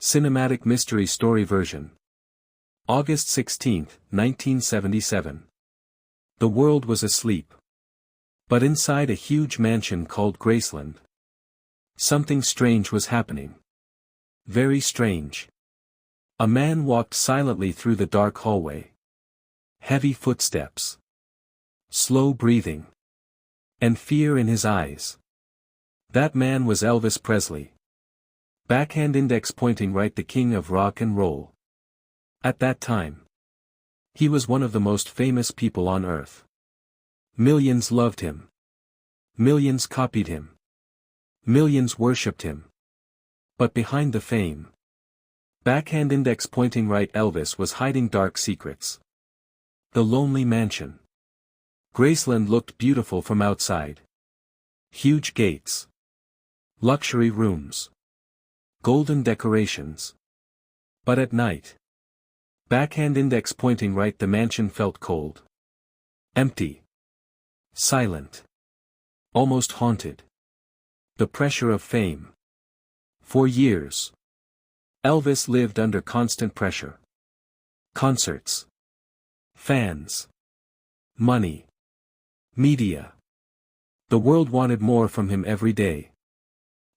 Cinematic Mystery Story Version. August 16, 1977. The world was asleep. But inside a huge mansion called Graceland, something strange was happening. Very strange. A man walked silently through the dark hallway. Heavy footsteps. Slow breathing. And fear in his eyes. That man was Elvis Presley. Backhand index pointing right, the king of rock and roll. At that time, he was one of the most famous people on earth. Millions loved him. Millions copied him. Millions worshipped him. But behind the fame, backhand index pointing right, Elvis was hiding dark secrets. The lonely mansion. Graceland looked beautiful from outside. Huge gates. Luxury rooms. Golden decorations. But at night, backhand index pointing right, the mansion felt cold. Empty. Silent. Almost haunted. The pressure of fame. For years, Elvis lived under constant pressure. Concerts. Fans. Money. Media. The world wanted more from him every day.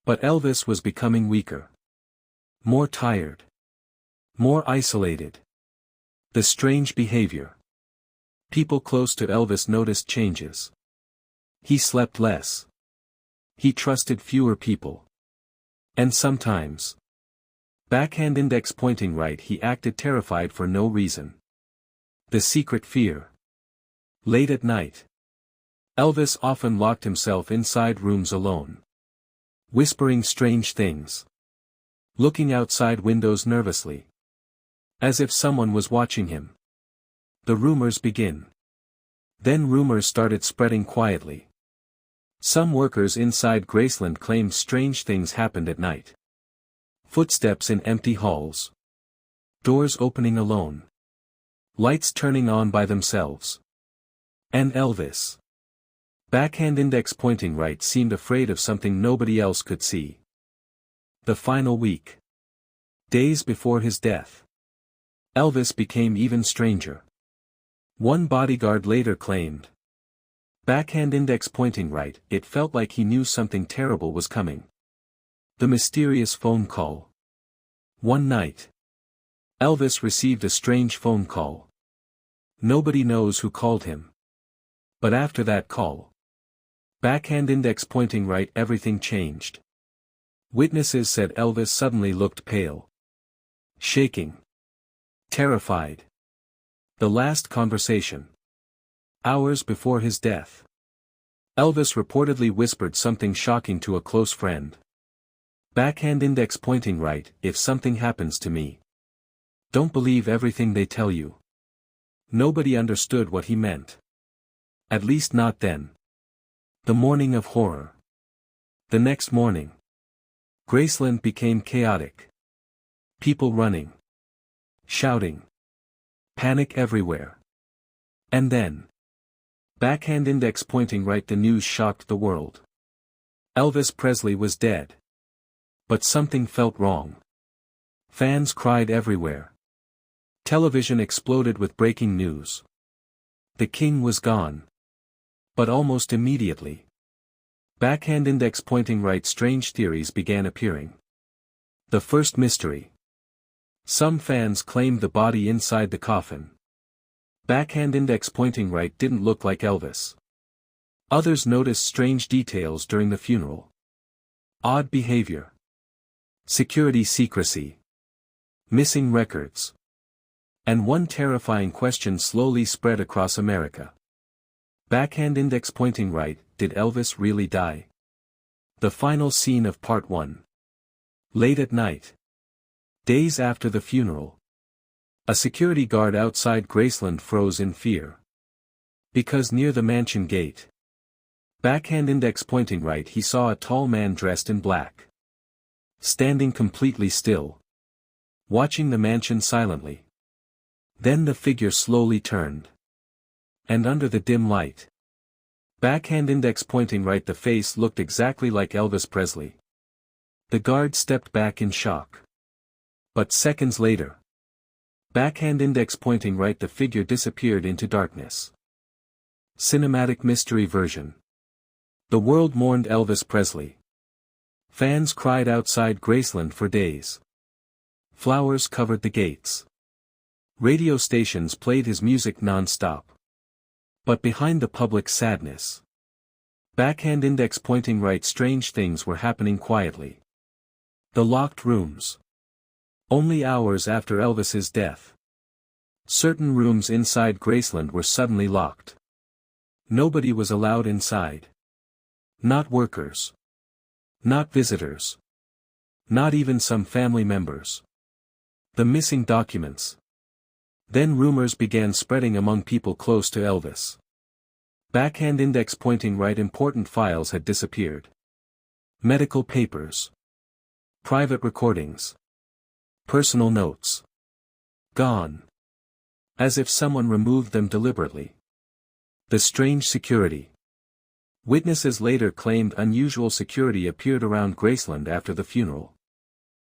But Elvis was becoming weaker. More tired. More isolated. The strange behavior. People close to Elvis noticed changes. He slept less. He trusted fewer people. And sometimes, backhand index pointing right, he acted terrified for no reason. The secret fear. Late at night, Elvis often locked himself inside rooms alone. Whispering strange things. Looking outside windows nervously. As if someone was watching him. The rumors begin. Then rumors started spreading quietly. Some workers inside Graceland claimed strange things happened at night. Footsteps in empty halls. Doors opening alone. Lights turning on by themselves. And Elvis, backhand index pointing right, seemed afraid of something nobody else could see. The final week. Days before his death. Elvis became even stranger. One bodyguard later claimed, backhand index pointing right, it felt like he knew something terrible was coming. The mysterious phone call. One night, Elvis received a strange phone call. Nobody knows who called him. But after that call, backhand index pointing right, everything changed. Witnesses said Elvis suddenly looked pale. Shaking. Terrified. The last conversation. Hours before his death. Elvis reportedly whispered something shocking to a close friend. Backhand index pointing right, if something happens to me, don't believe everything they tell you. Nobody understood what he meant. At least not then. The morning of horror. The next morning, Graceland became chaotic. People running. Shouting. Panic everywhere. And then, backhand index pointing right, the news shocked the world. Elvis Presley was dead. But something felt wrong. Fans cried everywhere. Television exploded with breaking news. The king was gone. But almost immediately, backhand index pointing right, strange theories began appearing. The first mystery. Some fans claimed the body inside the coffin. Backhand index pointing right didn't look like Elvis. Others noticed strange details during the funeral. Odd behavior. Security secrecy. Missing records. And one terrifying question slowly spread across America. Backhand index pointing right, did Elvis really die? The final scene of Part 1. Late at night. Days after the funeral. A security guard outside Graceland froze in fear. Because near the mansion gate, backhand index pointing right, he saw a tall man dressed in black. Standing completely still. Watching the mansion silently. Then the figure slowly turned. And under the dim light, backhand index pointing right, the face looked exactly like Elvis Presley. The guard stepped back in shock. But seconds later, backhand index pointing right, the figure disappeared into darkness. Cinematic mystery version. The world mourned Elvis Presley. Fans cried outside Graceland for days. Flowers covered the gates. Radio stations played his music non-stop. But behind the public sadness, backhand index pointing right, strange things were happening quietly. The locked rooms. Only hours after Elvis's death, certain rooms inside Graceland were suddenly locked. Nobody was allowed inside. Not workers. Not visitors. Not even some family members. The missing documents. Then rumors began spreading among people close to Elvis. Backhand index pointing right, important files had disappeared. Medical papers. Private recordings. Personal notes. Gone. As if someone removed them deliberately. The strange security. Witnesses later claimed unusual security appeared around Graceland after the funeral.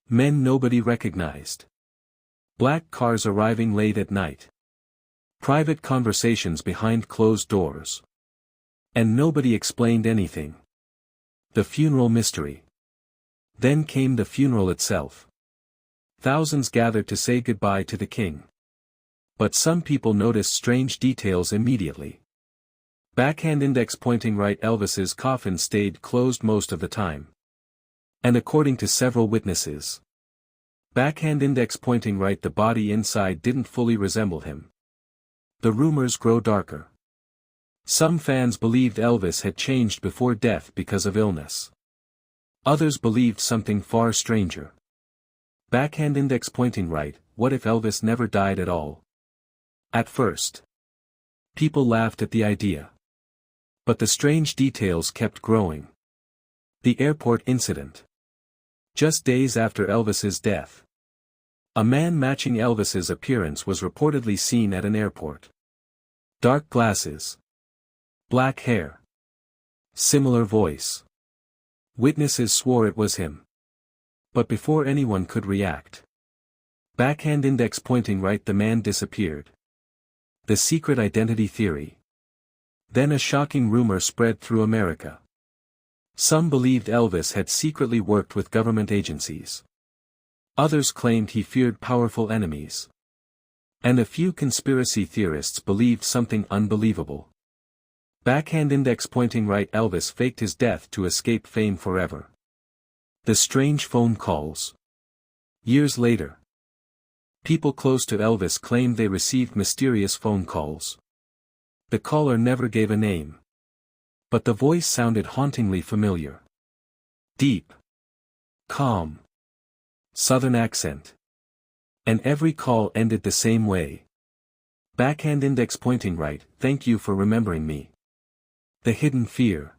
Men nobody recognized. Black cars arriving late at night. Private conversations behind closed doors. And nobody explained anything. The funeral mystery. Then came the funeral itself. Thousands gathered to say goodbye to the king. But some people noticed strange details immediately. Backhand index pointing right, Elvis's coffin stayed closed most of the time. And according to several witnesses, backhand index pointing right, the body inside didn't fully resemble him. The rumors grow darker. Some fans believed Elvis had changed before death because of illness. Others believed something far stranger. Backhand index pointing right, what if Elvis never died at all? At first, people laughed at the idea. But the strange details kept growing. The airport incident. Just days after Elvis's death, a man matching Elvis's appearance was reportedly seen at an airport. Dark glasses. Black hair. Similar voice. Witnesses swore it was him. But before anyone could react, backhand index pointing right, the man disappeared. The secret identity theory. Then a shocking rumor spread through America. Some believed Elvis had secretly worked with government agencies. Others claimed he feared powerful enemies. And a few conspiracy theorists believed something unbelievable. Backhand index pointing right, Elvis faked his death to escape fame forever. The strange phone calls. Years later, people close to Elvis claimed they received mysterious phone calls. The caller never gave a name. But the voice sounded hauntingly familiar. Deep. Calm. Southern accent. And every call ended the same way. Backhand index pointing right, thank you for remembering me. The hidden fear.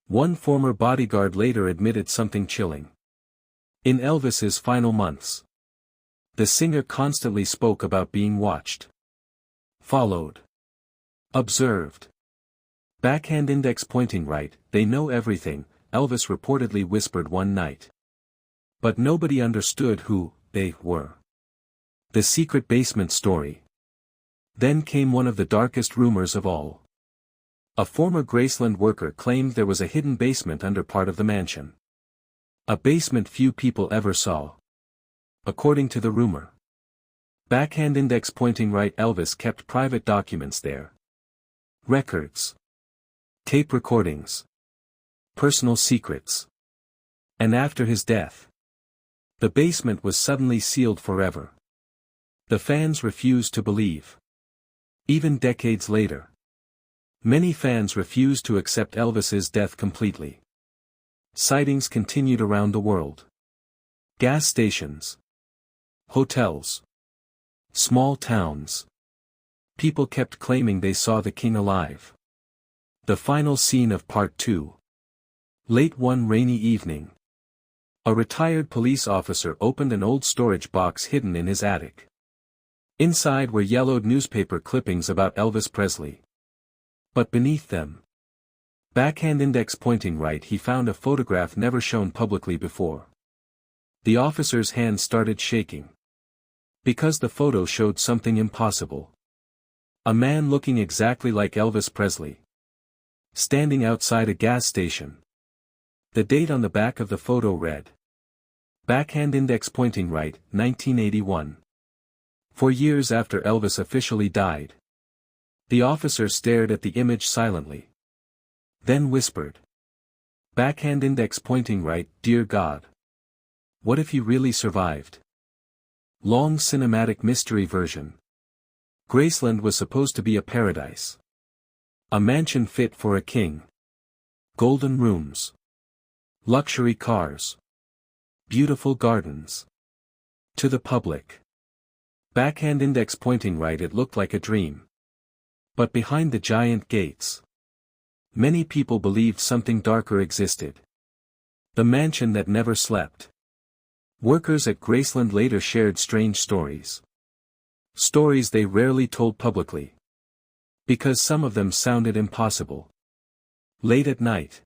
One former bodyguard later admitted something chilling. In Elvis's final months, the singer constantly spoke about being watched. Followed. Observed. Backhand index pointing right, they know everything, Elvis reportedly whispered one night. But nobody understood who they were. The secret basement story. Then came one of the darkest rumors of all. A former Graceland worker claimed there was a hidden basement under part of the mansion. A basement few people ever saw. According to the rumor, backhand index pointing right, Elvis kept private documents there. Records. Tape recordings. Personal secrets. And after his death, the basement was suddenly sealed forever. The fans refused to believe. Even decades later, many fans refused to accept Elvis's death completely. Sightings continued around the world. Gas stations. Hotels. Small towns. People kept claiming they saw the king alive. The final scene of Part 2. Late one rainy evening, a retired police officer opened an old storage box hidden in his attic. Inside were yellowed newspaper clippings about Elvis Presley. But beneath them, backhand index pointing right, he found a photograph never shown publicly before. The officer's hand started shaking. Because the photo showed something impossible. A man looking exactly like Elvis Presley. Standing outside a gas station. The date on the back of the photo read. Backhand index pointing right, 1981. 4 years after Elvis officially died. The officer stared at the image silently. Then whispered. Backhand index pointing right, dear God. What if he really survived? Long cinematic mystery version. Graceland was supposed to be a paradise. A mansion fit for a king. Golden rooms. Luxury cars. Beautiful gardens. To the public. Backhand index pointing right, it looked like a dream. But behind the giant gates. Many people believed something darker existed. The mansion that never slept. Workers at Graceland later shared strange stories. Stories they rarely told publicly. Because some of them sounded impossible. Late at night.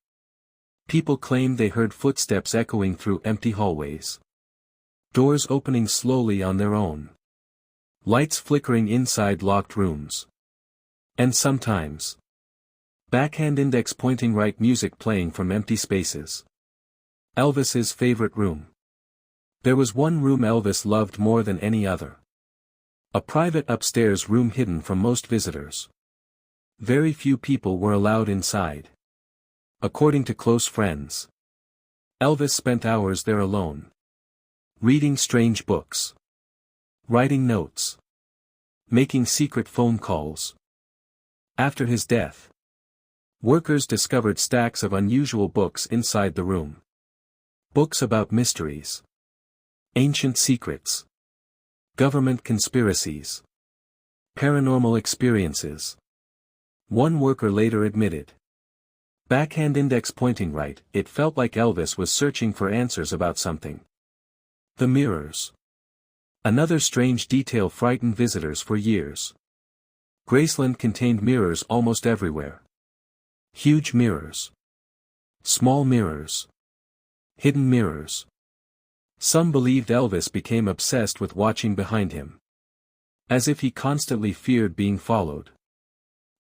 People claimed they heard footsteps echoing through empty hallways. Doors opening slowly on their own. Lights flickering inside locked rooms. And sometimes. Backhand index pointing right, music playing from empty spaces. Elvis's favorite room. There was one room Elvis loved more than any other. A private upstairs room hidden from most visitors. Very few people were allowed inside. According to close friends. Elvis spent hours there alone. Reading strange books. Writing notes. Making secret phone calls. After his death. Workers discovered stacks of unusual books inside the room. Books about mysteries. Ancient secrets. Government conspiracies. Paranormal experiences. One worker later admitted. Backhand index pointing right, it felt like Elvis was searching for answers about something. The mirrors. Another strange detail frightened visitors for years. Graceland contained mirrors almost everywhere. Huge mirrors. Small mirrors. Hidden mirrors. Some believed Elvis became obsessed with watching behind him. As if he constantly feared being followed.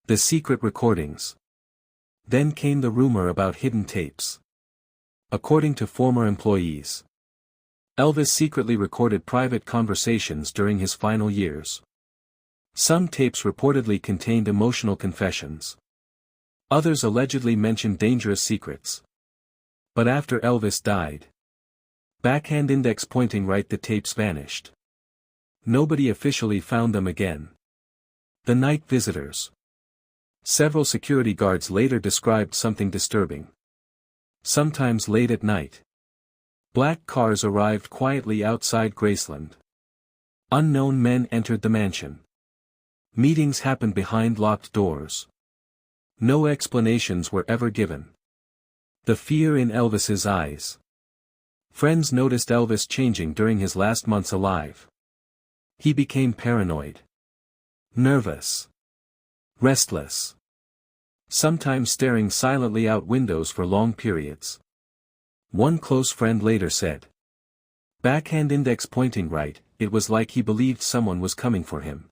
The secret recordings. Then came the rumor about hidden tapes. According to former employees. Elvis secretly recorded private conversations during his final years. Some tapes reportedly contained emotional confessions. Others allegedly mentioned dangerous secrets. But after Elvis died. Backhand index pointing right, the tapes vanished. Nobody officially found them again. The night visitors. Several security guards later described something disturbing. Sometimes late at night. Black cars arrived quietly outside Graceland. Unknown men entered the mansion. Meetings happened behind locked doors. No explanations were ever given. The fear in Elvis's eyes. Friends noticed Elvis changing during his last months alive. He became paranoid. Nervous. Restless. Sometimes staring silently out windows for long periods. One close friend later said. Backhand index pointing right, it was like he believed someone was coming for him.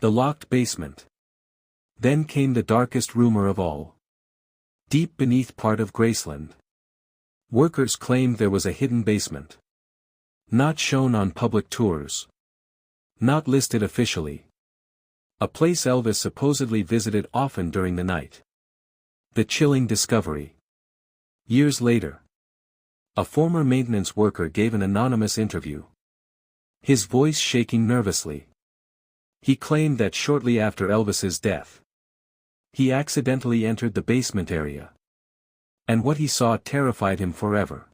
The locked basement. Then came the darkest rumor of all. Deep beneath part of Graceland. Workers claimed there was a hidden basement. Not shown on public tours. Not listed officially. A place Elvis supposedly visited often during the night. The chilling discovery. Years later. A former maintenance worker gave an anonymous interview. His voice shaking nervously. He claimed that shortly after Elvis's death. He accidentally entered the basement area. And what he saw terrified him forever.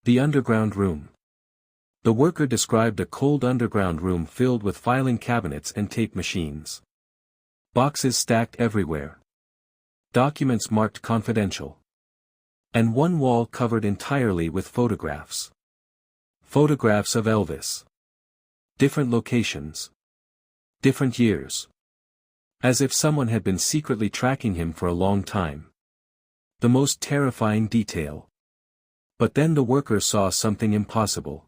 The underground room. The worker described a cold underground room filled with filing cabinets and tape machines. Boxes stacked everywhere. Documents marked confidential. And one wall covered entirely with photographs. Photographs of Elvis. Different locations. Different years. As if someone had been secretly tracking him for a long time. The most terrifying detail. But then the worker saw something impossible.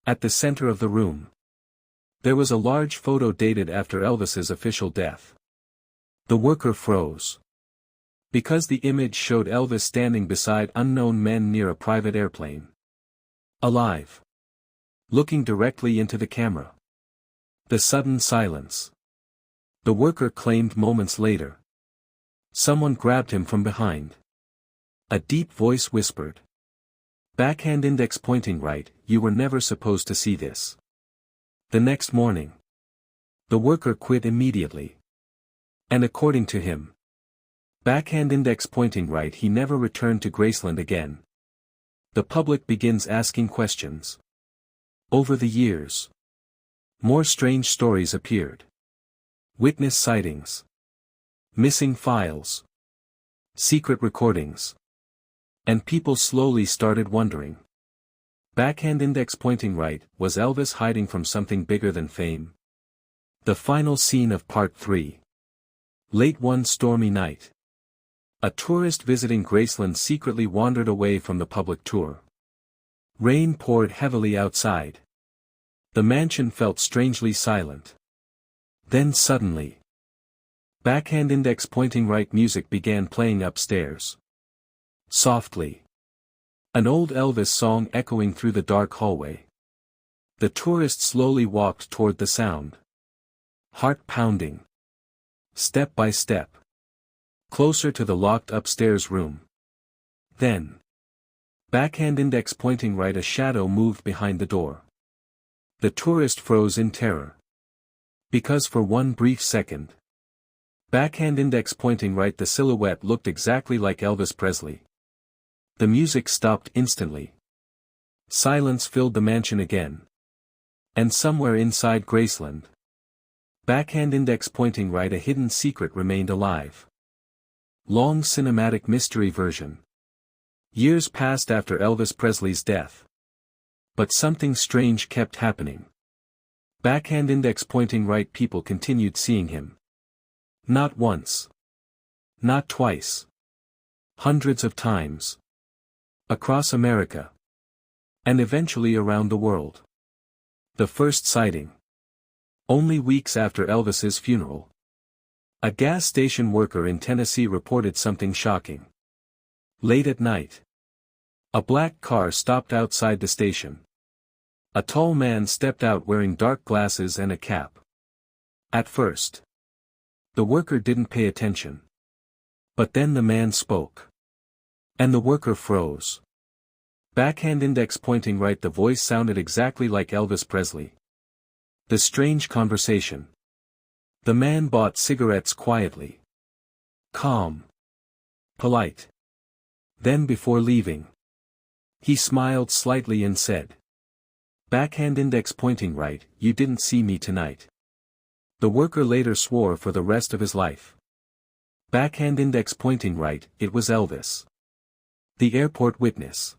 At the center of the room, there was a large photo dated after Elvis's official death. The worker froze. Because the image showed Elvis standing beside unknown men near a private airplane. Alive. Looking directly into the camera. The sudden silence. The worker claimed moments later. Someone grabbed him from behind. A deep voice whispered. Backhand index pointing right, you were never supposed to see this. The next morning, the worker quit immediately. And according to him, backhand index pointing right, he never returned to Graceland again. The public begins asking questions. Over the years, more strange stories appeared. Witness sightings. Missing files. Secret recordings. And people slowly started wondering. Backhand index pointing right, was Elvis hiding from something bigger than fame? The final scene of Part 3. Late one stormy night. A tourist visiting Graceland secretly wandered away from the public tour. Rain poured heavily outside. The mansion felt strangely silent. Then suddenly, backhand index pointing right music began playing upstairs. Softly. An old Elvis song echoing through the dark hallway. The tourist slowly walked toward the sound. Heart pounding. Step by step. Closer to the locked upstairs room. Then, backhand index pointing right, a shadow moved behind the door. The tourist froze in terror. Because for one brief second, backhand index pointing right, the silhouette looked exactly like Elvis Presley. The music stopped instantly. Silence filled the mansion again. And somewhere inside Graceland, backhand index pointing right, a hidden secret remained alive. Long cinematic mystery version. Years passed after Elvis Presley's death. But something strange kept happening. Backhand index pointing right, people continued seeing him. Not once. Not twice. Hundreds of times. Across America. And eventually around the world. The first sighting. Only weeks after Elvis's funeral. A gas station worker in Tennessee reported something shocking. Late at night, a black car stopped outside the station. A tall man stepped out wearing dark glasses and a cap. At first, the worker didn't pay attention. But then the man spoke. And the worker froze. Backhand index pointing right, the voice sounded exactly like Elvis Presley. The strange conversation. The man bought cigarettes quietly. Calm. Polite. Then before leaving, he smiled slightly and said, backhand index pointing right, you didn't see me tonight. The worker later swore for the rest of his life. Backhand index pointing right, it was Elvis. The airport witness.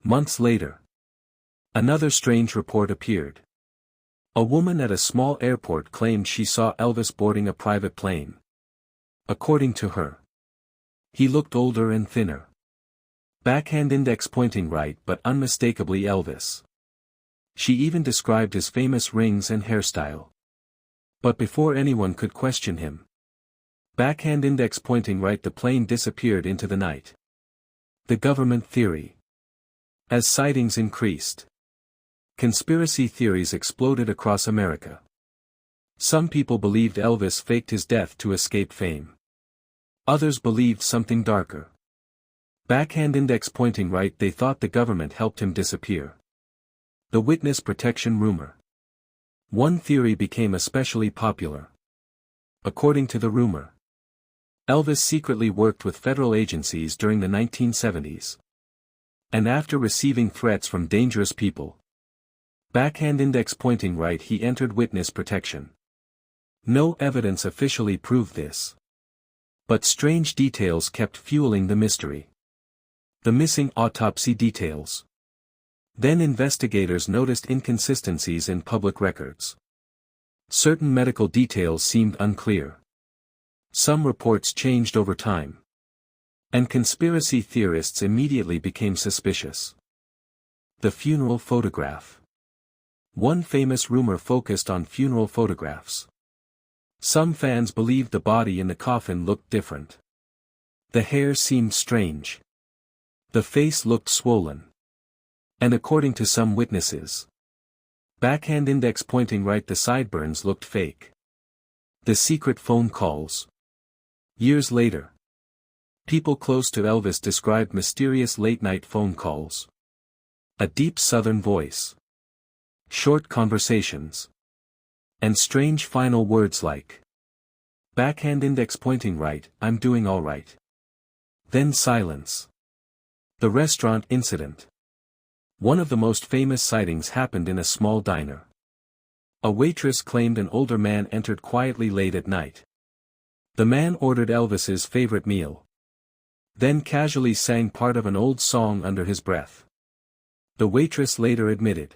Months later, another strange report appeared. A woman at a small airport claimed she saw Elvis boarding a private plane. According to her, he looked older and thinner. Backhand index pointing right, but unmistakably Elvis. She even described his famous rings and hairstyle. But before anyone could question him, backhand index pointing right, the plane disappeared into the night. The government theory. As sightings increased, conspiracy theories exploded across America. Some people believed Elvis faked his death to escape fame. Others believed something darker. Backhand index pointing right, they thought the government helped him disappear. The witness protection rumor. One theory became especially popular. According to the rumor, Elvis secretly worked with federal agencies during the 1970s. And after receiving threats from dangerous people, backhand index pointing right, he entered witness protection. No evidence officially proved this. But strange details kept fueling the mystery. The missing autopsy details. Then investigators noticed inconsistencies in public records. Certain medical details seemed unclear. Some reports changed over time. And conspiracy theorists immediately became suspicious. The funeral photograph. One famous rumor focused on funeral photographs. Some fans believed the body in the coffin looked different. The hair seemed strange. The face looked swollen. And according to some witnesses, backhand index pointing right, the sideburns looked fake. The secret phone calls. Years later, people close to Elvis described mysterious late-night phone calls. A deep southern voice. Short conversations. And strange final words like, backhand index pointing right, I'm doing all right. Then silence. The restaurant incident. One of the most famous sightings happened in a small diner. A waitress claimed an older man entered quietly late at night. The man ordered Elvis's favorite meal. Then casually sang part of an old song under his breath. The waitress later admitted,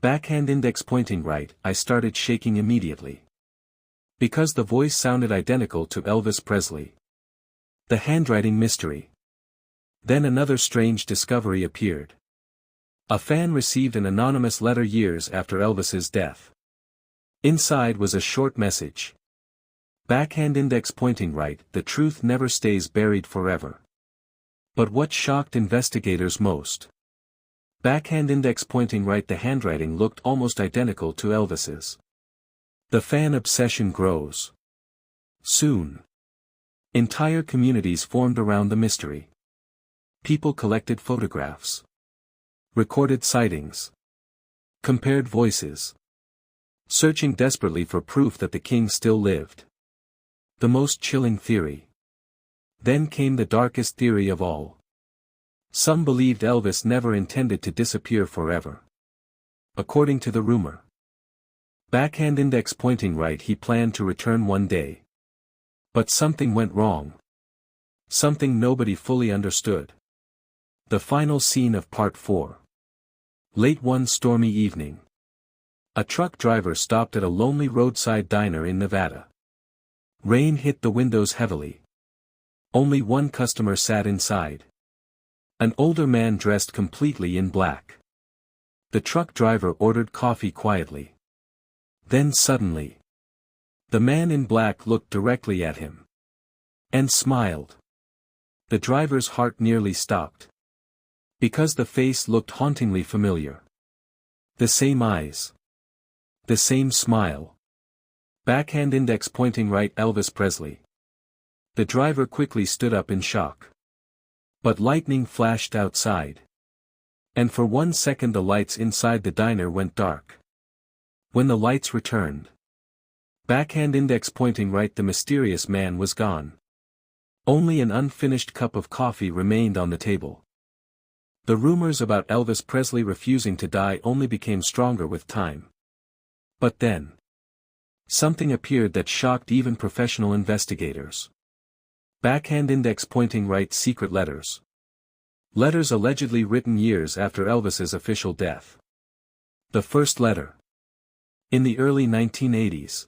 backhand index pointing right, I started shaking immediately. Because the voice sounded identical to Elvis Presley. The handwriting mystery. Then another strange discovery appeared. A fan received an anonymous letter years after Elvis's death. Inside was a short message. Backhand index pointing right, the truth never stays buried forever. But what shocked investigators most? Backhand index pointing right, the handwriting looked almost identical to Elvis's. The fan obsession grows. Soon, entire communities formed around the mystery. People collected photographs. Recorded sightings. Compared voices. Searching desperately for proof that the king still lived. The most chilling theory. Then came the darkest theory of all. Some believed Elvis never intended to disappear forever. According to the rumor. Backhand index pointing right, he planned to return one day. But something went wrong. Something nobody fully understood. The final scene of Part 4. Late one stormy evening. A truck driver stopped at a lonely roadside diner in Nevada. Rain hit the windows heavily. Only one customer sat inside. An older man dressed completely in black. The truck driver ordered coffee quietly. Then suddenly, the man in black looked directly at him. And smiled. The driver's heart nearly stopped. Because the face looked hauntingly familiar. The same eyes. The same smile. Backhand index pointing right, Elvis Presley. The driver quickly stood up in shock. But lightning flashed outside. And for 1 second the lights inside the diner went dark. When the lights returned, backhand index pointing right, the mysterious man was gone. Only an unfinished cup of coffee remained on the table. The rumors about Elvis Presley refusing to die only became stronger with time. But then, something appeared that shocked even professional investigators. Backhand index pointing right, secret letters. Letters allegedly written years after Elvis's official death. The first letter. In the early 1980s.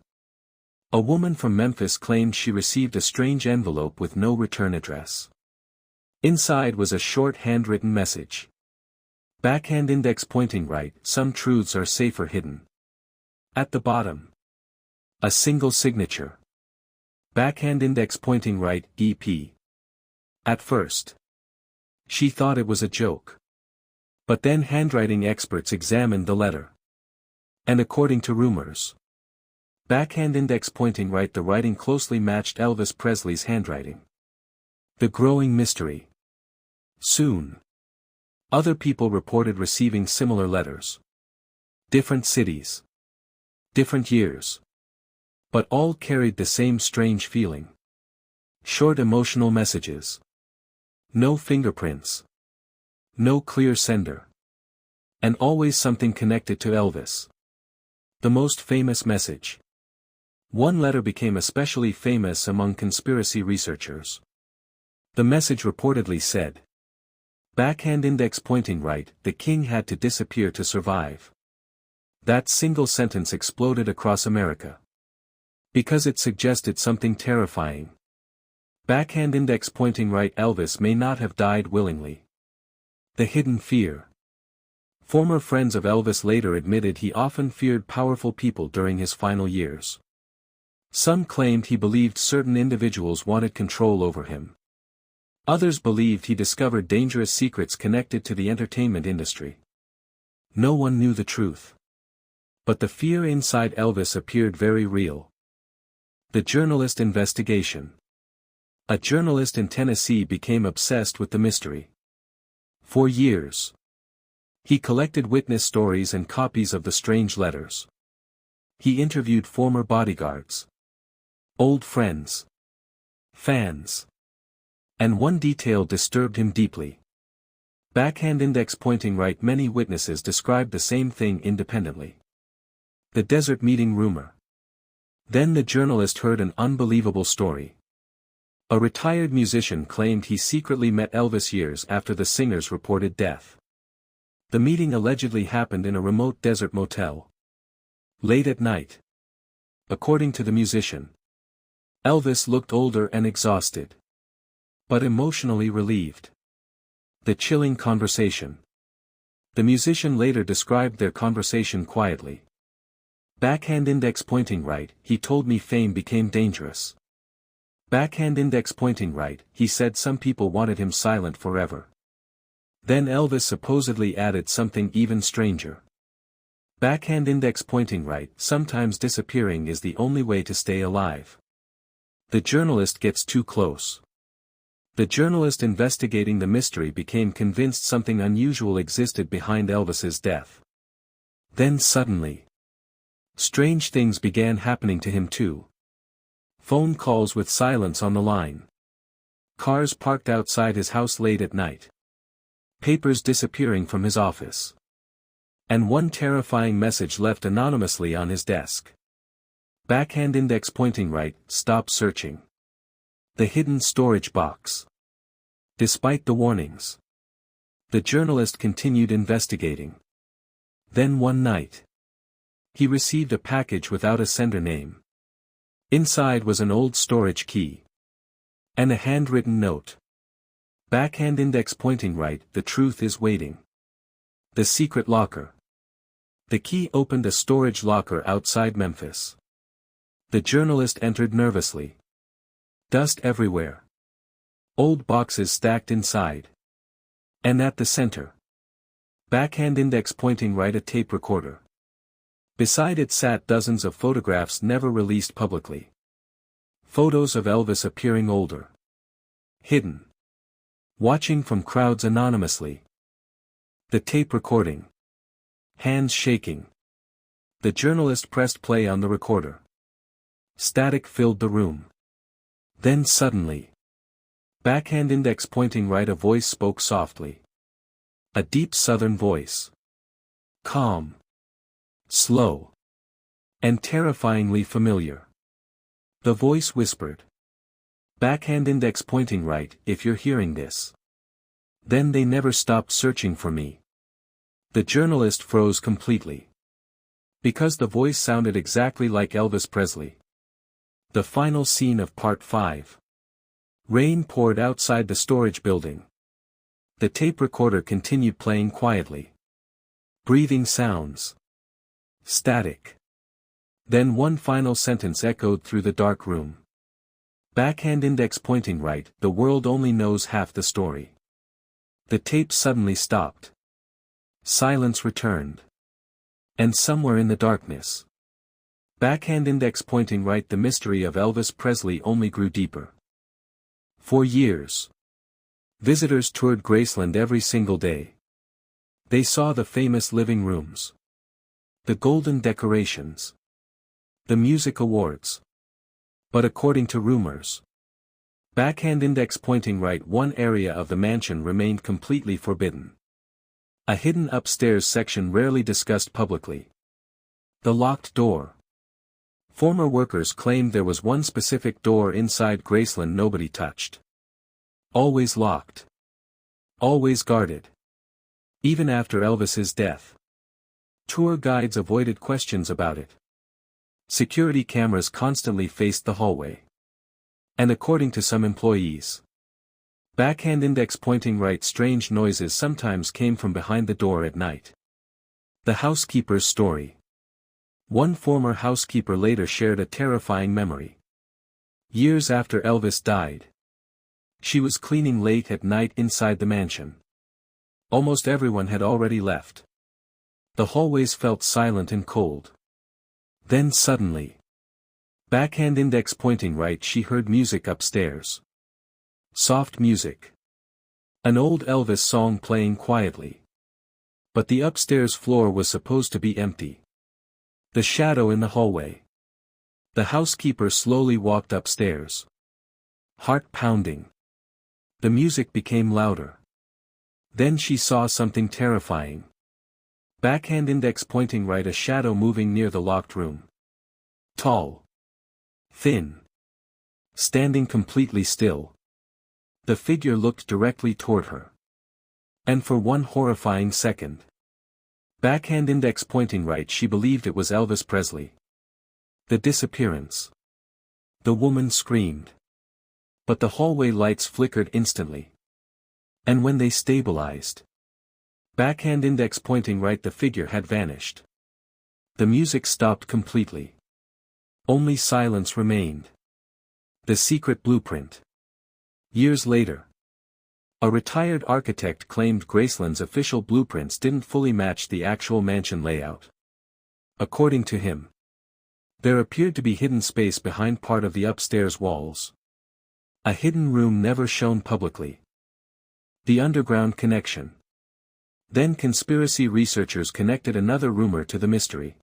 A woman from Memphis claimed she received a strange envelope with no return address. Inside was a short handwritten message. Backhand index pointing right, some truths are safer hidden. At the bottom. A single signature. Backhand index pointing right, EP. At first, she thought it was a joke. But then handwriting experts examined the letter. And according to rumors, backhand index pointing right, the writing closely matched Elvis Presley's handwriting. The growing mystery. Soon, other people reported receiving similar letters. Different cities. Different years. But all carried the same strange feeling. Short emotional messages. No fingerprints. No clear sender. And always something connected to Elvis. The most famous message. One letter became especially famous among conspiracy researchers. The message reportedly said, backhand index pointing right, the king had to disappear to survive. That single sentence exploded across America. Because it suggested something terrifying. Backhand index pointing right. Elvis may not have died willingly. The hidden fear. Former friends of Elvis later admitted he often feared powerful people during his final years. Some claimed he believed certain individuals wanted control over him. Others believed he discovered dangerous secrets connected to the entertainment industry. No one knew the truth. But the fear inside Elvis appeared very real. The journalist investigation. A journalist in Tennessee became obsessed with the mystery. For years, he collected witness stories and copies of the strange letters. He interviewed former bodyguards, old friends, fans. And one detail disturbed him deeply. Backhand index pointing right. Many witnesses described the same thing independently. The desert meeting rumor. Then the journalist heard an unbelievable story. A retired musician claimed he secretly met Elvis years after the singer's reported death. The meeting allegedly happened in a remote desert motel. Late at night. According to the musician, Elvis looked older and exhausted, but emotionally relieved. The chilling conversation. The musician later described their conversation quietly. Backhand index pointing right. He told me fame became dangerous. Backhand index pointing right. He said some people wanted him silent forever. Then Elvis supposedly added something even stranger. Backhand index pointing right. Sometimes disappearing is the only way to stay alive. The journalist gets too close. The journalist investigating the mystery became convinced something unusual existed behind Elvis's death. Then suddenly, strange things began happening to him too. Phone calls with silence on the line. Cars parked outside his house late at night. Papers disappearing from his office. And one terrifying message left anonymously on his desk. Backhand index pointing right. Stop searching. The hidden storage box. Despite the warnings, the journalist continued investigating. Then one night, he received a package without a sender name. Inside was an old storage key. And a handwritten note. Backhand index pointing right. The truth is waiting. The secret locker. The key opened a storage locker outside Memphis. The journalist entered nervously. Dust everywhere. Old boxes stacked inside. And at the center. Backhand index pointing right. A tape recorder. Beside it sat dozens of photographs never released publicly. Photos of Elvis appearing older. Hidden. Watching from crowds anonymously. The tape recording. Hands shaking. The journalist pressed play on the recorder. Static filled the room. Then suddenly, backhand index pointing right. A voice spoke softly. A deep southern voice. Calm. Slow. And terrifyingly familiar. The voice whispered. Backhand index pointing right. If you're hearing this, then they never stopped searching for me. The journalist froze completely. Because the voice sounded exactly like Elvis Presley. The final scene of Part 5. Rain poured outside the storage building. The tape recorder continued playing quietly. Breathing sounds. Static. Then one final sentence echoed through the dark room. Backhand index pointing right. The world only knows half the story. The tape suddenly stopped. Silence returned. And somewhere in the darkness, backhand index pointing right. The mystery of Elvis Presley only grew deeper. For years, visitors toured Graceland every single day. They saw the famous living rooms, the golden decorations, the music awards. But according to rumors, backhand index pointing right. One area of the mansion remained completely forbidden. A hidden upstairs section rarely discussed publicly. The locked door. Former workers claimed there was one specific door inside Graceland nobody touched. Always locked. Always guarded. Even after Elvis's death. Tour guides avoided questions about it. Security cameras constantly faced the hallway. And according to some employees, backhand index pointing right, strange noises sometimes came from behind the door at night. The housekeeper's story. One former housekeeper later shared a terrifying memory. Years after Elvis died, she was cleaning late at night inside the mansion. Almost everyone had already left. The hallways felt silent and cold. Then suddenly, backhand index pointing right, she heard music upstairs. Soft music. An old Elvis song playing quietly. But the upstairs floor was supposed to be empty. The shadow in the hallway. The housekeeper slowly walked upstairs. Heart pounding. The music became louder. Then she saw something terrifying. Backhand index pointing right, a shadow moving near the locked room. Tall. Thin. Standing completely still. The figure looked directly toward her. And for one horrifying second, backhand index pointing right, she believed it was Elvis Presley. The disappearance. The woman screamed. But the hallway lights flickered instantly. And when they stabilized, backhand index pointing right, the figure had vanished. The music stopped completely. Only silence remained. The secret blueprint. Years later, a retired architect claimed Graceland's official blueprints didn't fully match the actual mansion layout. According to him, there appeared to be hidden space behind part of the upstairs walls. A hidden room never shown publicly. The underground connection. Then conspiracy researchers connected another rumor to the mystery.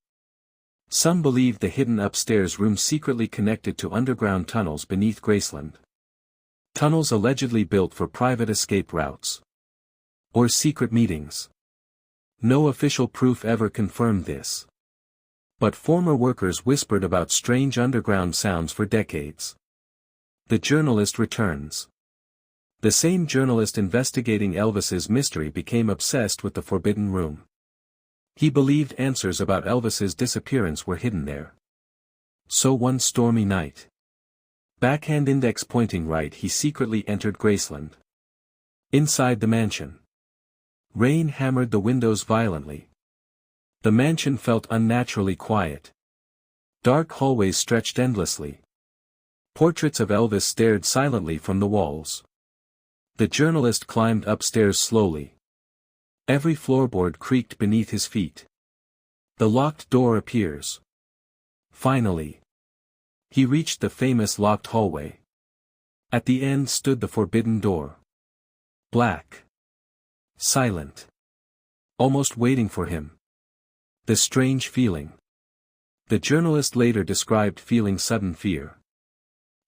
Some believed the hidden upstairs room secretly connected to underground tunnels beneath Graceland. Tunnels allegedly built for private escape routes. Or secret meetings. No official proof ever confirmed this. But former workers whispered about strange underground sounds for decades. The journalist returns. The same journalist investigating Elvis's mystery became obsessed with the forbidden room. He believed answers about Elvis's disappearance were hidden there. So one stormy night, backhand index pointing right, he secretly entered Graceland. Inside the mansion, rain hammered the windows violently. The mansion felt unnaturally quiet. Dark hallways stretched endlessly. Portraits of Elvis stared silently from the walls. The journalist climbed upstairs slowly. Every floorboard creaked beneath his feet. The locked door appears. Finally, he reached the famous locked hallway. At the end stood the forbidden door. Black. Silent. Almost waiting for him. The strange feeling. The journalist later described feeling sudden fear.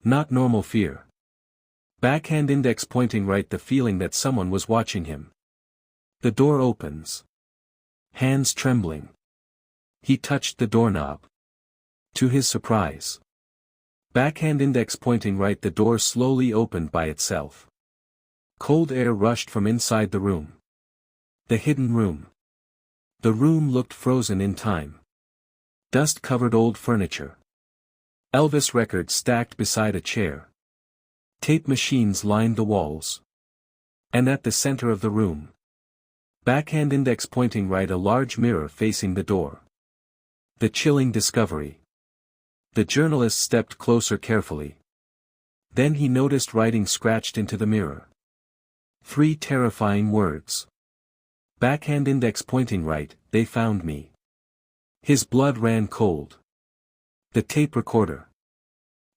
Not normal fear. Backhand index pointing right, the feeling that someone was watching him. The door opens. Hands trembling. He touched the doorknob. To his surprise, backhand index pointing right, the door slowly opened by itself. Cold air rushed from inside the room. The hidden room. The room looked frozen in time. Dust-covered old furniture. Elvis records stacked beside a chair. Tape machines lined the walls. And at the center of the room, backhand index pointing right, a large mirror facing the door. The chilling discovery. The journalist stepped closer carefully. Then he noticed writing scratched into the mirror. 3 terrifying words. Backhand index pointing right, they found me. His blood ran cold. The tape recorder.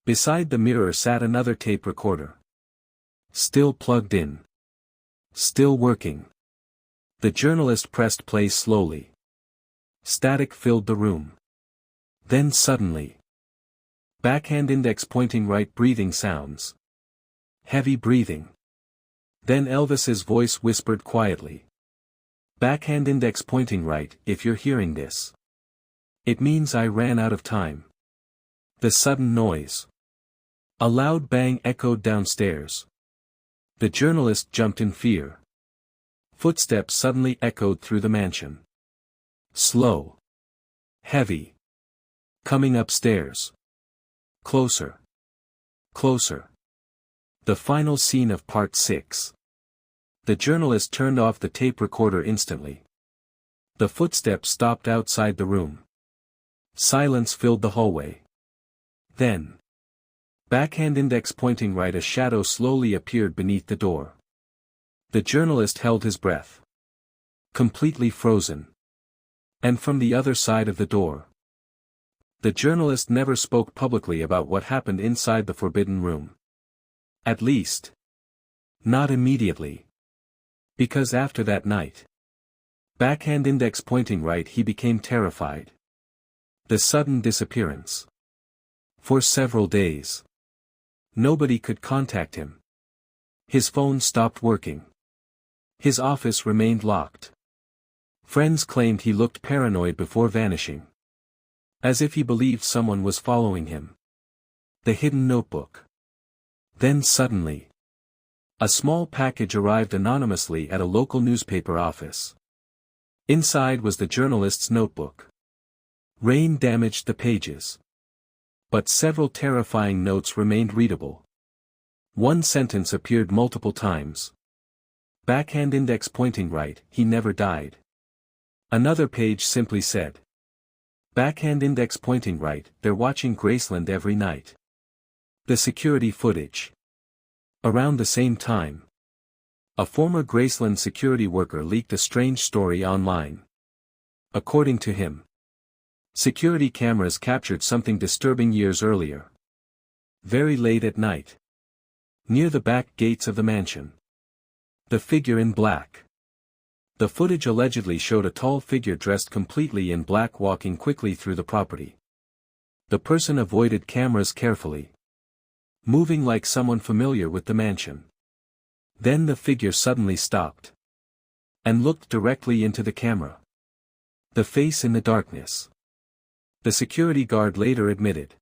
Beside the mirror sat another tape recorder. Still plugged in. Still working. The journalist pressed play slowly. Static filled the room. Then suddenly, backhand index pointing right, breathing sounds. Heavy breathing. Then Elvis's voice whispered quietly. Backhand index pointing right, if you're hearing this, it means I ran out of time. The sudden noise. A loud bang echoed downstairs. The journalist jumped in fear. Footsteps suddenly echoed through the mansion. Slow. Heavy. Coming upstairs. Closer. Closer. The final scene of Part 6. The journalist turned off the tape recorder instantly. The footsteps stopped outside the room. Silence filled the hallway. Then, backhand index pointing right, a shadow slowly appeared beneath the door. The journalist held his breath. Completely frozen. And from the other side of the door. The journalist never spoke publicly about what happened inside the forbidden room. At least, not immediately. Because after that night, backhand index pointing right, he became terrified. The sudden disappearance. For several days, nobody could contact him. His phone stopped working. His office remained locked. Friends claimed he looked paranoid before vanishing. As if he believed someone was following him. The hidden notebook. Then suddenly, a small package arrived anonymously at a local newspaper office. Inside was the journalist's notebook. Rain damaged the pages. But several terrifying notes remained readable. One sentence appeared multiple times. Backhand index pointing right, he never died. Another page simply said, backhand index pointing right, they're watching Graceland every night. The security footage. Around the same time, a former Graceland security worker leaked a strange story online. According to him, security cameras captured something disturbing years earlier. Very late at night. Near the back gates of the mansion. The figure in black. The footage allegedly showed a tall figure dressed completely in black walking quickly through the property. The person avoided cameras carefully. Moving like someone familiar with the mansion. Then the figure suddenly stopped. And looked directly into the camera. The face in the darkness. The security guard later admitted.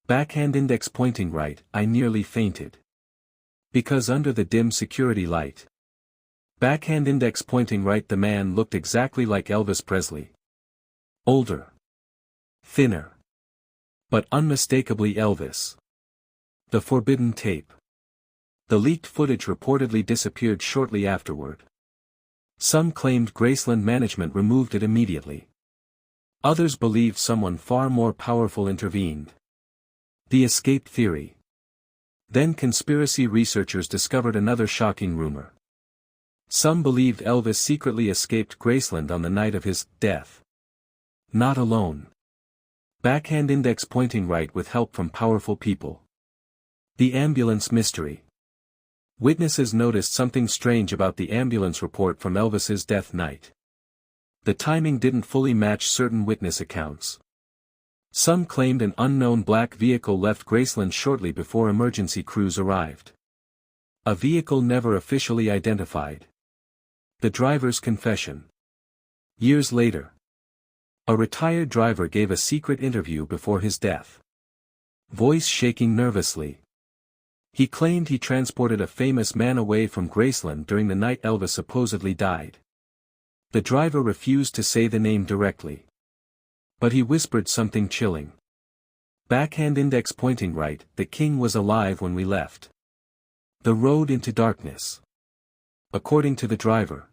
Backhand index pointing right, I nearly fainted. Because under the dim security light. Backhand index pointing right, the man looked exactly like Elvis Presley. Older. Thinner. But unmistakably Elvis. The forbidden tape. The leaked footage reportedly disappeared shortly afterward. Some claimed Graceland management removed it immediately. Others believed someone far more powerful intervened. The escape theory. Then conspiracy researchers discovered another shocking rumor. Some believed Elvis secretly escaped Graceland on the night of his death. Not alone. Backhand index pointing right with help from powerful people. The ambulance mystery. Witnesses noticed something strange about the ambulance report from Elvis's death night. The timing didn't fully match certain witness accounts. Some claimed an unknown black vehicle left Graceland shortly before emergency crews arrived. A vehicle never officially identified. The driver's confession. Years later, a retired driver gave a secret interview before his death. Voice shaking nervously. He claimed he transported a famous man away from Graceland during the night Elvis supposedly died. The driver refused to say the name directly. But he whispered something chilling. Backhand index pointing right, the king was alive when we left. The road into darkness. According to the driver.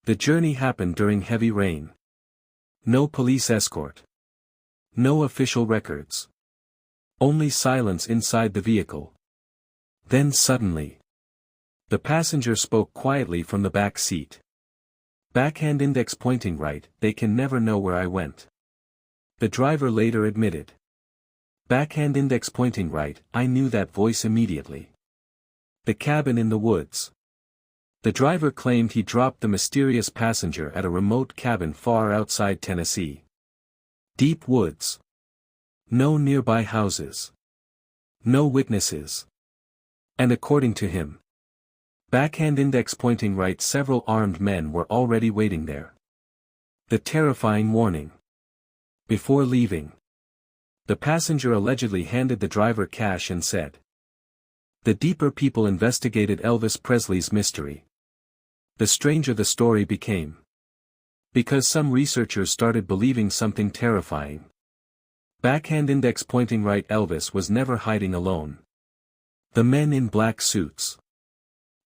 The journey happened during heavy rain. No police escort. No official records. Only silence inside the vehicle. Then suddenly, the passenger spoke quietly from the back seat. Backhand index pointing right, they can never know where I went. The driver later admitted. Backhand index pointing right, I knew that voice immediately. The cabin in the woods. The driver claimed he dropped the mysterious passenger at a remote cabin far outside Tennessee. Deep woods. No nearby houses. No witnesses. And according to him, backhand index pointing right, several armed men were already waiting there. The terrifying warning. Before leaving, the passenger allegedly handed the driver cash and said, the deeper people investigated Elvis Presley's mystery. The stranger the story became. Because some researchers started believing something terrifying. Backhand index pointing right, Elvis was never hiding alone. The men in black suits.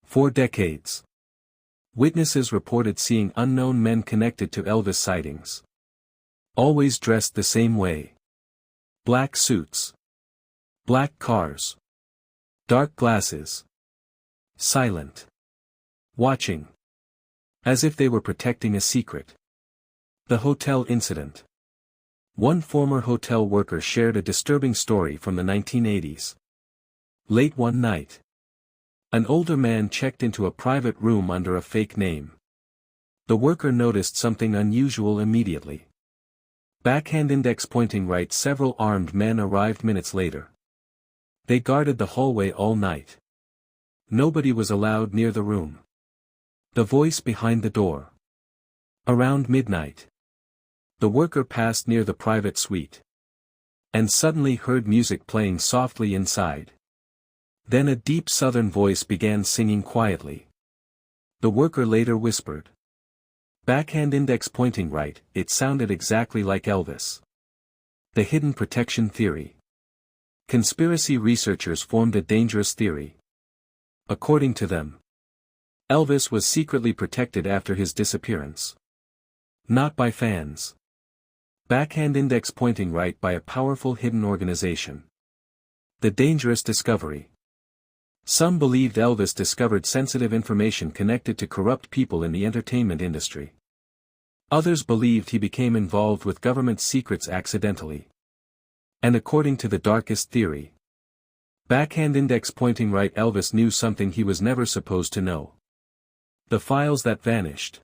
For decades, witnesses reported seeing unknown men connected to Elvis sightings. Always dressed the same way. Black suits. Black cars. Dark glasses. Silent. Watching. As if they were protecting a secret. The hotel incident. One former hotel worker shared a disturbing story from the 1980s. Late one night, an older man checked into a private room under a fake name. The worker noticed something unusual immediately. Backhand index pointing right. Several armed men arrived minutes later. They guarded the hallway all night. Nobody was allowed near the room. The voice behind the door. Around midnight, the worker passed near the private suite. And suddenly heard music playing softly inside. Then a deep southern voice began singing quietly. The worker later whispered. Backhand index pointing right, it sounded exactly like Elvis. The hidden protection theory. Conspiracy researchers formed a dangerous theory. According to them, Elvis was secretly protected after his disappearance. Not by fans. Backhand index pointing right by a powerful hidden organization. The dangerous discovery. Some believed Elvis discovered sensitive information connected to corrupt people in the entertainment industry. Others believed he became involved with government secrets accidentally. And according to the darkest theory, backhand index pointing right, Elvis knew something he was never supposed to know. The files that vanished.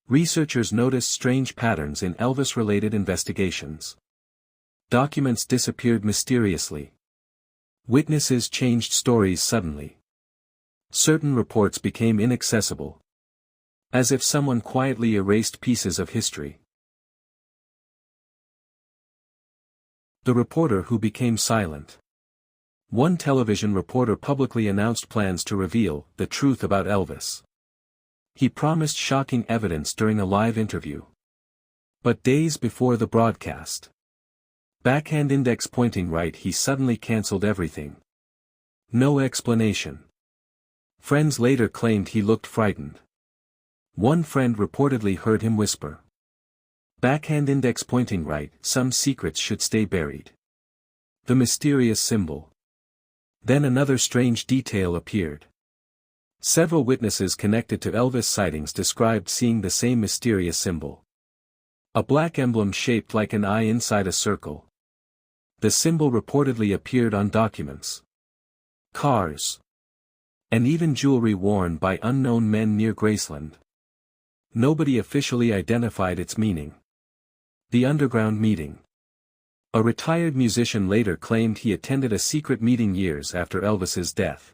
Researchers noticed strange patterns in Elvis-related investigations. Documents disappeared mysteriously. Witnesses changed stories suddenly. Certain reports became inaccessible. As if someone quietly erased pieces of history. The reporter who became silent. One television reporter publicly announced plans to reveal the truth about Elvis. He promised shocking evidence during a live interview. But days before the broadcast, backhand index pointing right, he suddenly cancelled everything. No explanation. Friends later claimed he looked frightened. One friend reportedly heard him whisper. Backhand index pointing right, some secrets should stay buried. The mysterious symbol. Then another strange detail appeared. Several witnesses connected to Elvis sightings described seeing the same mysterious symbol. A black emblem shaped like an eye inside a circle. The symbol reportedly appeared on documents, cars, and even jewelry worn by unknown men near Graceland. Nobody officially identified its meaning. The underground meeting. A retired musician later claimed he attended a secret meeting years after Elvis's death.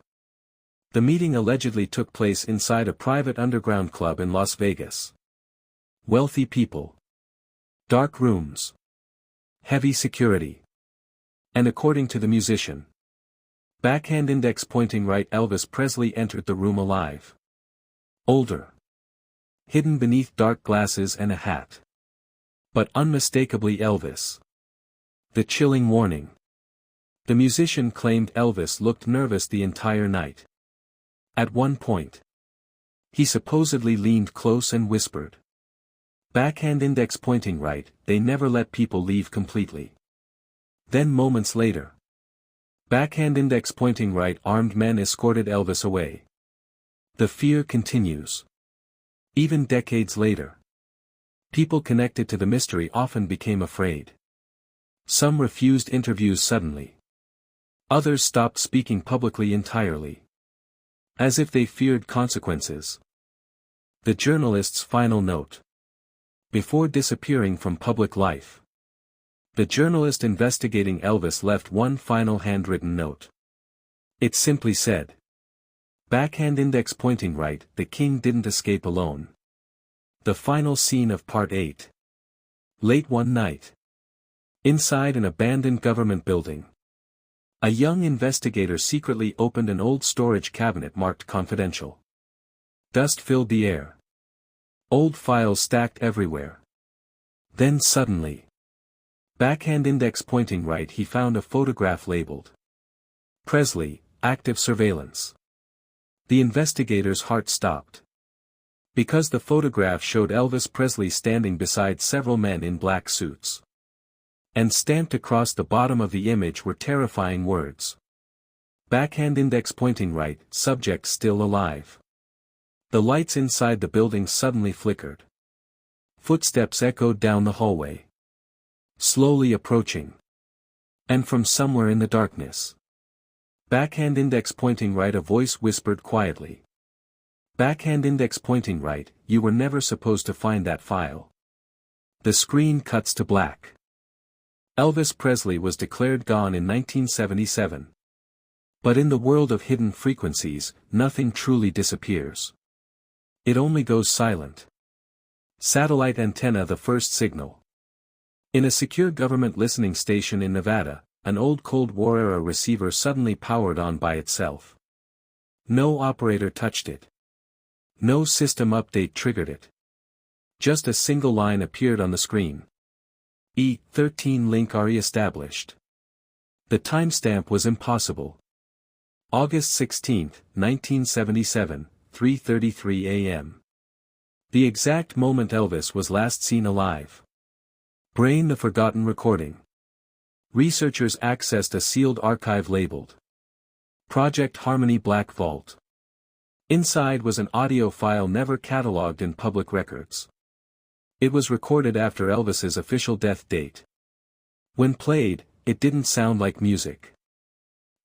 The meeting allegedly took place inside a private underground club in Las Vegas. Wealthy people. Dark rooms. Heavy security. And according to the musician, backhand index pointing right, Elvis Presley entered the room alive. Older. Hidden beneath dark glasses and a hat. But unmistakably Elvis. The chilling warning. The musician claimed Elvis looked nervous the entire night. At one point, he supposedly leaned close and whispered. Backhand index pointing right, they never let people leave completely. Then moments later, backhand index pointing right, armed men escorted Elvis away. The fear continues. Even decades later, people connected to the mystery often became afraid. Some refused interviews suddenly. Others stopped speaking publicly entirely. As if they feared consequences. The journalist's final note. Before disappearing from public life, the journalist investigating Elvis left one final handwritten note. It simply said, backhand index pointing right, the king didn't escape alone. The final scene of Part 8. Late one night. Inside an abandoned government building. A young investigator secretly opened an old storage cabinet marked confidential. Dust filled the air. Old files stacked everywhere. Then suddenly, backhand index pointing right, he found a photograph labeled Presley, active surveillance. The investigator's heart stopped. Because the photograph showed Elvis Presley standing beside several men in black suits. And stamped across the bottom of the image were terrifying words. Backhand index pointing right, subject still alive. The lights inside the building suddenly flickered. Footsteps echoed down the hallway. Slowly approaching. And from somewhere in the darkness. Backhand index pointing right, a voice whispered quietly. Backhand index pointing right, you were never supposed to find that file. The screen cuts to black. Elvis Presley was declared gone in 1977. But in the world of hidden frequencies, nothing truly disappears. It only goes silent. Satellite antenna, the first signal. In a secure government listening station in Nevada, an old Cold War-era receiver suddenly powered on by itself. No operator touched it. No system update triggered it. Just a single line appeared on the screen. E13 link re-established. The timestamp was impossible. August 16, 1977, 3:33 a.m. The exact moment Elvis was last seen alive. Brain, the forgotten recording. Researchers accessed a sealed archive labeled Project Harmony Black Vault. Inside was an audio file never catalogued in public records. It was recorded after Elvis's official death date. When played, it didn't sound like music.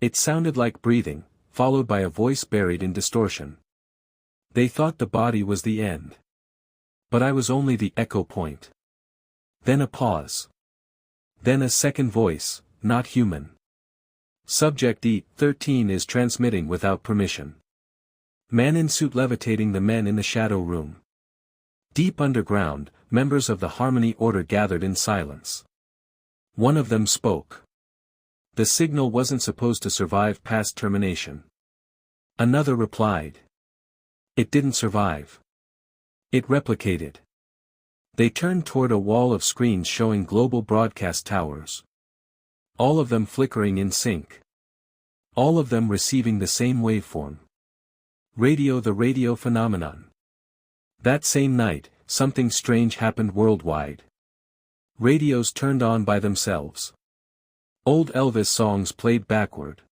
It sounded like breathing, followed by a voice buried in distortion. They thought the body was the end. But I was only the echo point. Then a pause. Then a second voice, not human. Subject E13 is transmitting without permission. Man in suit levitating the men in the shadow room. Deep underground, members of the Harmony Order gathered in silence. One of them spoke. The signal wasn't supposed to survive past termination. Another replied. It didn't survive. It replicated. They turned toward a wall of screens showing global broadcast towers. All of them flickering in sync. All of them receiving the same waveform. Radio, the radio phenomenon. That same night, something strange happened worldwide. Radios turned on by themselves. Old Elvis songs played backward.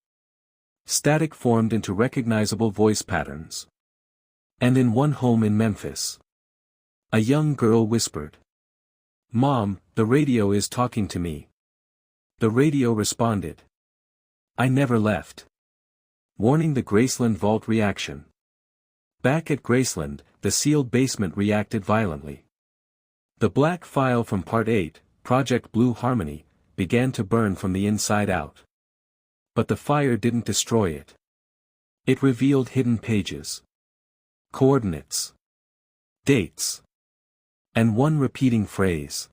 Static formed into recognizable voice patterns. And in one home in Memphis, a young girl whispered, "Mom, the radio is talking to me." The radio responded, "I never left." Warning, the Graceland vault reaction. Back at Graceland, the sealed basement reacted violently. The black file from Part 8, Project Blue Harmony, began to burn from the inside out. But the fire didn't destroy it. It revealed hidden pages. Coordinates. Dates. And one repeating phrase.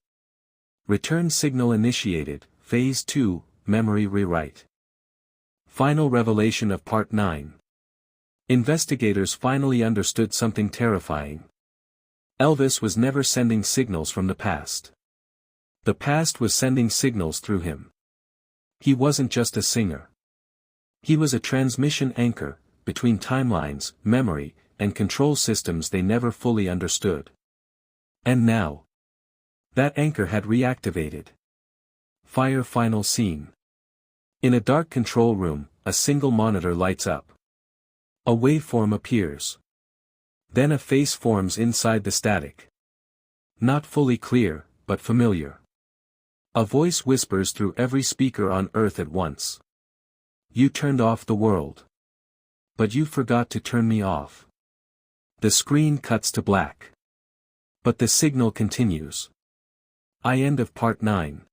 Return signal initiated, Phase 2, Memory Rewrite. Final revelation of Part 9. Investigators finally understood something terrifying. Elvis was never sending signals from the past. The past was sending signals through him. He wasn't just a singer. He was a transmission anchor, between timelines, memory, and control systems they never fully understood. And now, that anchor had reactivated. Fire final scene. In a dark control room, a single monitor lights up. A waveform appears. Then a face forms inside the static. Not fully clear, but familiar. A voice whispers through every speaker on Earth at once. "You turned off the world. But you forgot to turn me off." The screen cuts to black. But the signal continues. End of Part 9.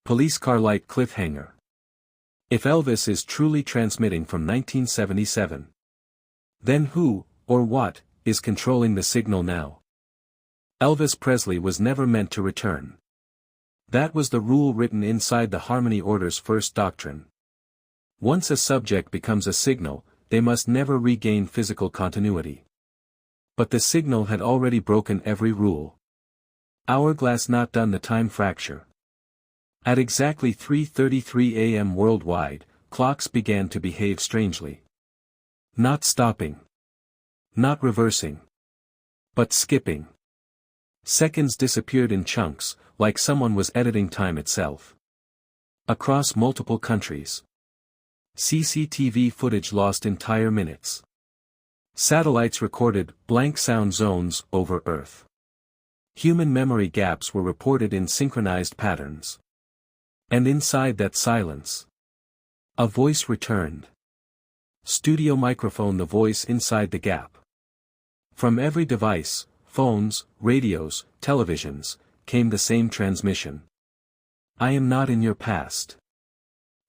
Police car light cliffhanger. If Elvis is truly transmitting from 1977, then who, or what, is controlling the signal now? Elvis Presley was never meant to return. That was the rule written inside the Harmony Order's first doctrine. Once a subject becomes a signal, they must never regain physical continuity. But the signal had already broken every rule. Hourglass not done, the time fracture. At exactly 3:33 a.m. worldwide, clocks began to behave strangely. Not stopping. Not reversing. But skipping. Seconds disappeared in chunks, like someone was editing time itself. Across multiple countries. CCTV footage lost entire minutes. Satellites recorded blank sound zones over Earth. Human memory gaps were reported in synchronized patterns. And inside that silence, a voice returned. Studio microphone, the voice inside the gap. From every device, phones, radios, televisions, came the same transmission. I am not in your past.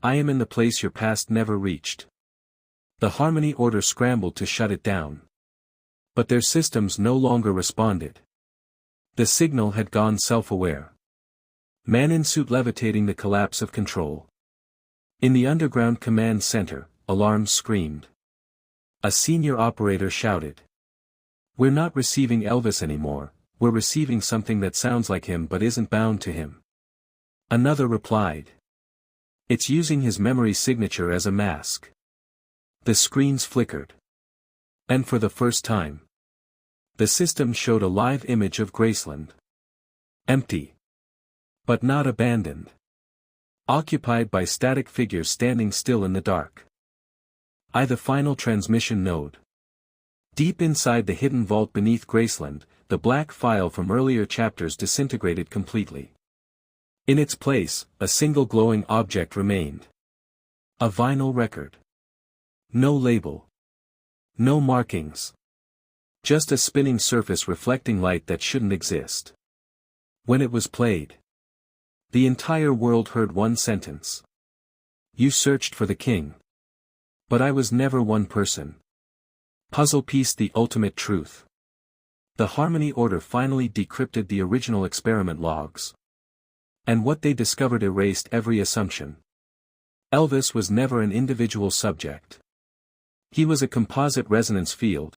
I am in the place your past never reached. The Harmony Order scrambled to shut it down. But their systems no longer responded. The signal had gone self-aware. Man in suit levitating, the collapse of control. In the underground command center, alarms screamed. A senior operator shouted. We're not receiving Elvis anymore, we're receiving something that sounds like him but isn't bound to him. Another replied. It's using his memory signature as a mask. The screens flickered. And for the first time, the system showed a live image of Graceland. Empty. But not abandoned. Occupied by static figures standing still in the dark. The final transmission node. Deep inside the hidden vault beneath Graceland, the black file from earlier chapters disintegrated completely. In its place, a single glowing object remained. A vinyl record. No label. No markings. Just a spinning surface reflecting light that shouldn't exist. When it was played, the entire world heard one sentence. You searched for the king. But I was never one person. Puzzle piece, the ultimate truth. The Harmony Order finally decrypted the original experiment logs. And what they discovered erased every assumption. Elvis was never an individual subject. He was a composite resonance field,